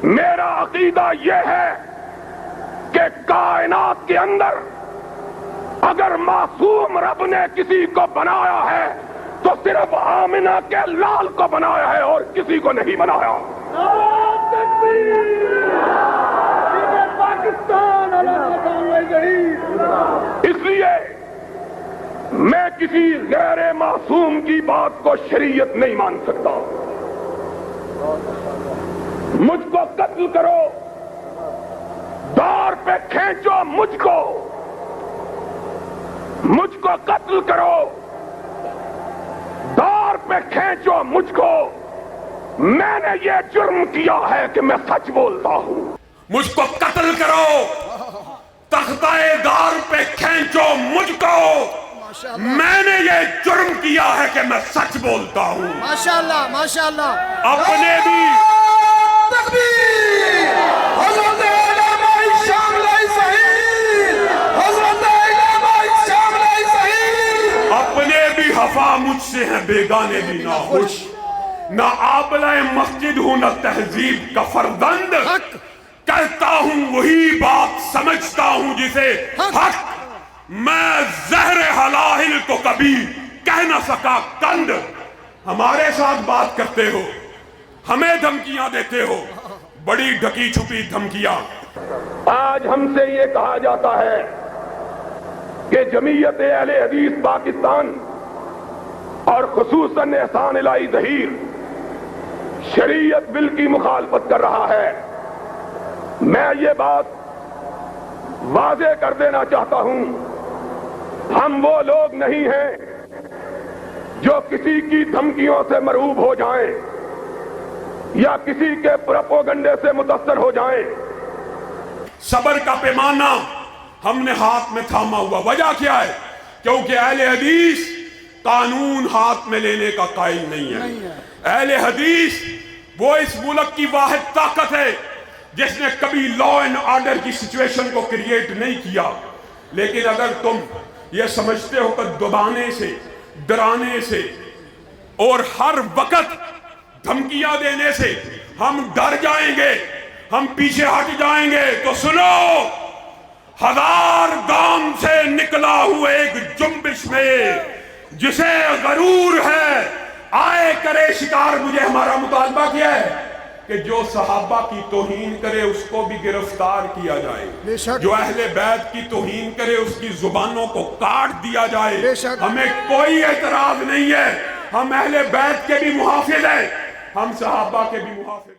میرا عقیدہ یہ ہے کہ کائنات کے اندر اگر معصوم رب نے کسی کو بنایا ہے تو صرف آمنہ کے لال کو بنایا ہے اور کسی کو نہیں بنایا۔ اس لیے میں کسی غیر معصوم کی بات کو شریعت نہیں مان سکتا۔ مجھ کو قتل کرو، دار پہ کھینچو مجھ کو قتل کرو، دار پہ کھینچو مجھ کو، میں نے یہ جرم کیا ہے کہ میں سچ بولتا ہوں۔ مجھ کو قتل کرو، تختہ دار پہ کھینچو مجھ کو، میں نے یہ جرم کیا ہے کہ میں سچ بولتا ہوں۔ ماشاءاللہ ماشاءاللہ۔ اپنے بھی تکبیر! حضرت علامہ شاملہ صحیح! حضرت علامہ شاملہ صحیح! اپنے بھی خفا مجھ سے ہیں، بیگانے بھی نہ خوش، نہ آبلہ مسجد ہوں نہ تہذیب کا فرزند، کہتا ہوں وہی بات سمجھتا ہوں جسے حق، میں زہر حلاہل کو کبھی کہہ نہ سکا کند۔ ہمارے ساتھ بات کرتے ہو، ہمیں دھمکیاں دیتے ہو، بڑی ڈھکی چھپی دھمکیاں۔ آج ہم سے یہ کہا جاتا ہے کہ جمعیت اہل حدیث پاکستان اور خصوصاً احسان الہی ظہیر شریعت بل کی مخالفت کر رہا ہے۔ میں یہ بات واضح کر دینا چاہتا ہوں، ہم وہ لوگ نہیں ہیں جو کسی کی دھمکیوں سے مرعوب ہو جائیں یا کسی کے پروپیگنڈے سے متاثر ہو جائیں۔ صبر کا پیمانہ ہم نے ہاتھ میں تھاما ہوا، وجہ کیا ہے؟ کیونکہ اہل حدیث قانون ہاتھ میں لینے کا قائل نہیں ہے۔ اہل حدیث وہ اس ملک کی واحد طاقت ہے جس نے کبھی لا اینڈ آرڈر کی سچویشن کو کریٹ نہیں کیا۔ لیکن اگر تم یہ سمجھتے ہو کہ دبانے سے، ڈرانے سے اور ہر وقت دھمکیاں دینے سے ہم ڈر جائیں گے، ہم پیچھے ہٹ جائیں گے، تو سنو، 1000 گام سے نکلا ہوا ایک جنبش میں جسے غرور ہے آئے کرے شکار۔ مجھے ہمارا مطالبہ کیا ہے کہ جو صحابہ کی توہین کرے اس کو بھی گرفتار کیا جائے، جو اہل بیت کی توہین کرے اس کی زبانوں کو کاٹ دیا جائے۔ ہمیں کوئی اعتراض نہیں ہے، ہم اہل بیت کے بھی محافظ ہیں، ہم صحابہ کے بھی محافظ ہیں۔